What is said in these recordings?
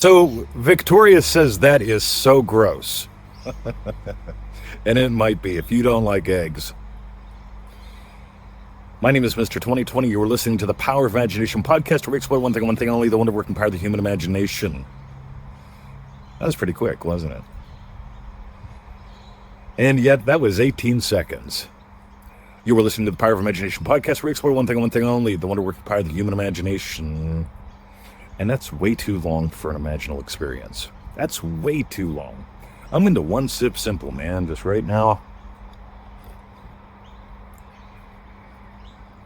So Victoria says that is so gross. And it might be if you don't like eggs. My name is Mr. 2020. You are listening to the Power of Imagination podcast, where we explore one thing only, the wonder working power of the human imagination. That was pretty quick, wasn't it? And yet, that was 18 seconds. You were listening to the Power of Imagination podcast, where we explore one thing only, the wonder working power of the human imagination. And that's way too long for an imaginal experience. That's way too long. I'm into one sip simple, man, just right now.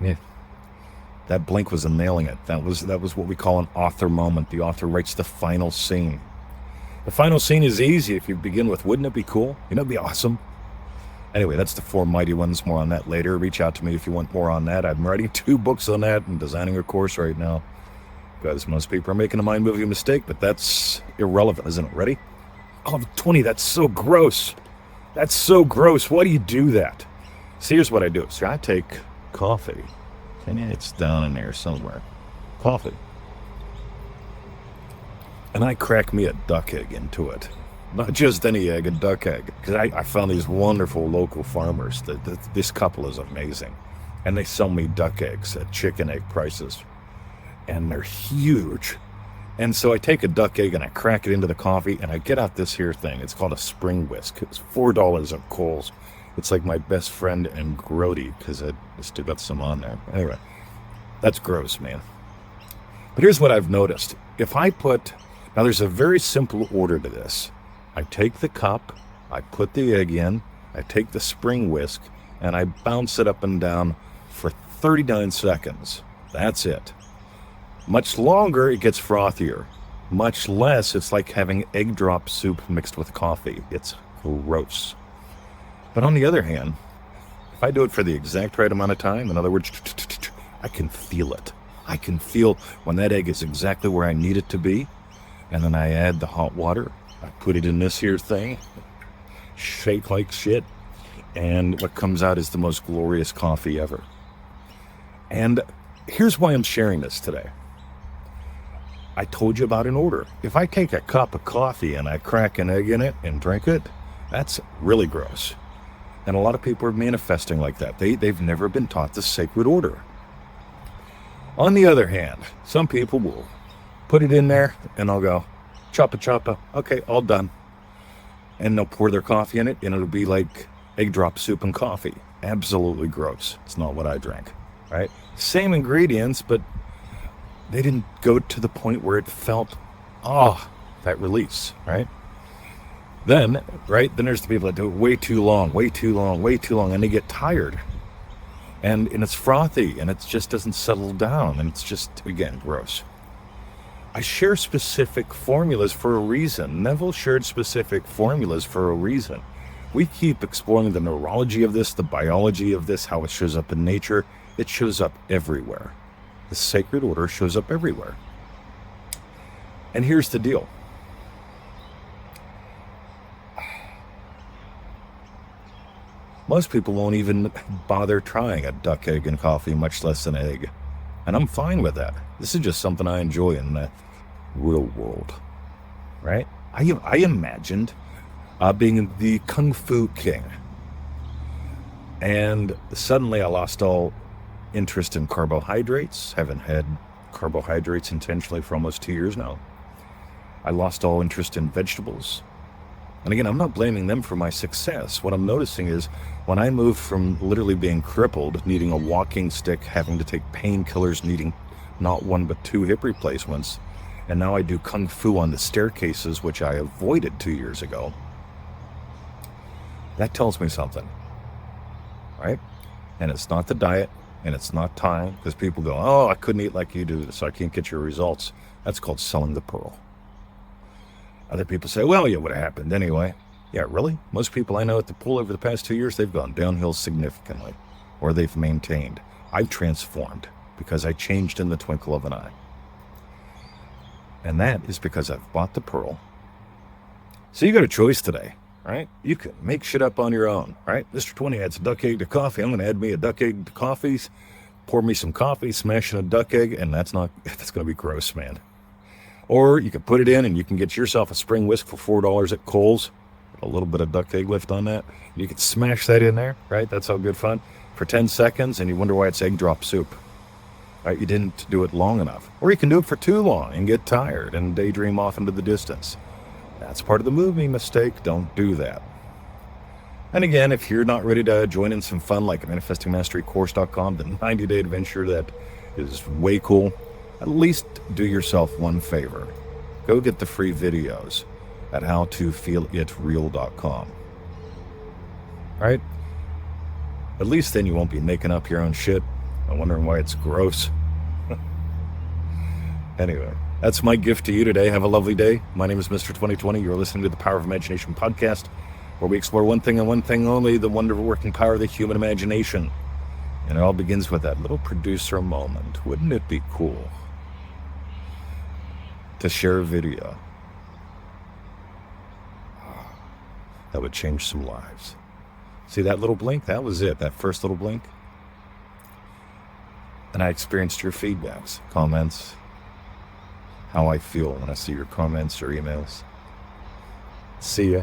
Yeah. That blink was a nailing it. That was what we call an author moment. The author writes the final scene. The final scene is easy if you begin with, wouldn't it be cool? You know, it'd be awesome. Anyway, that's the four mighty ones. More on that later. Reach out to me if you want more on that. I'm writing 2 books on that and designing a course right now. Because most people are making a mind-moving mistake, but that's irrelevant, isn't it? Ready? Oh, 20, that's so gross. That's so gross. Why do you do that? See, here's what I do. So I take coffee, and it's down in there somewhere. Coffee. And I crack me a duck egg into it. Not just any egg, a duck egg. Because I found these wonderful local farmers. This couple is amazing. And they sell me duck eggs at chicken egg prices. And they're huge. And so I take a duck egg and I crack it into the coffee and I get out this here thing. It's called a spring whisk. It's $4 at Kohl's. It's like my best friend and grody because I still got some on there. Anyway, that's gross, man. But here's what I've noticed. If I now there's a very simple order to this. I take the cup, I put the egg in, I take the spring whisk, and I bounce it up and down for 39 seconds. That's it. Much longer, it gets frothier. Much less, it's like having egg drop soup mixed with coffee. It's gross. But on the other hand, if I do it for the exact right amount of time, in other words, I can feel it. I can feel when that egg is exactly where I need it to be. And then I add the hot water. I put it in this here thing. Shake like shit. And what comes out is the most glorious coffee ever. And here's why I'm sharing this today. I told you about an order. If I take a cup of coffee and I crack an egg in it and drink it, that's really gross. And a lot of people are manifesting like that. They've never been taught the sacred order. On the other hand, some people will put it in there and I'll go, choppa, okay, all done. And they'll pour their coffee in it and it'll be like egg drop soup and coffee. Absolutely gross. It's not what I drank, right? Same ingredients, but they didn't go to the point where it felt, that release, right? Then there's the people that do it way too long, and they get tired. And it's frothy, and it just doesn't settle down, and it's just, again, gross. I share specific formulas for a reason. Neville shared specific formulas for a reason. We keep exploring the neurology of this, the biology of this, how it shows up in nature. It shows up everywhere. The sacred order shows up everywhere. And here's the deal. Most people won't even bother trying a duck egg and coffee, much less an egg. And I'm fine with that. This is just something I enjoy in the real world. Right? I imagined being the Kung Fu King. And suddenly I lost all interest in carbohydrates. Haven't had carbohydrates intentionally for almost 2 years now. I lost all interest in vegetables. And again, I'm not blaming them for my success. What I'm noticing is when I moved from literally being crippled, needing a walking stick, having to take painkillers, needing not 1 but 2 hip replacements, and now I do Kung Fu on the staircases, which I avoided 2 years ago, that tells me something, right? And it's not the diet. And it's not time, because people go, I couldn't eat like you do, so I can't get your results. That's called selling the pearl. Other people say, well, yeah, what happened anyway? Yeah, really? Most people I know at the pool over the past 2 years, they've gone downhill significantly, or they've maintained. I've transformed because I changed in the twinkle of an eye. And that is because I've bought the pearl. So you got a choice today. Right? You can make shit up on your own, right? Mr. 20 adds a duck egg to coffee. I'm going to add me a duck egg to coffees, pour me some coffee, smash in a duck egg, and that's going to be gross, man. Or you can put it in and you can get yourself a spring whisk for $4 at Kohl's. A little bit of duck egg lift on that. You can smash that in there, right? That's all good fun. For 10 seconds, and you wonder why it's egg drop soup. Right? You didn't do it long enough. Or you can do it for too long and get tired and daydream off into the distance. That's part of the movie mistake. Don't do that. And again, if you're not ready to join in some fun like manifestingmasterycourse.com, the 90-day adventure that is way cool, at least do yourself one favor. Go get the free videos at howtofeelitreal.com. Right? At least then you won't be making up your own shit and wondering why it's gross. Anyway, that's my gift to you today. Have a lovely day. My name is Mr. 2020. You're listening to the Power of Imagination podcast, where we explore one thing and one thing only, the wonderful working power of the human imagination. And it all begins with that little producer moment. Wouldn't it be cool to share a video that would change some lives? See that little blink? That was it, that first little blink. And I experienced your feedbacks, comments, how I feel when I see your comments or emails. See ya.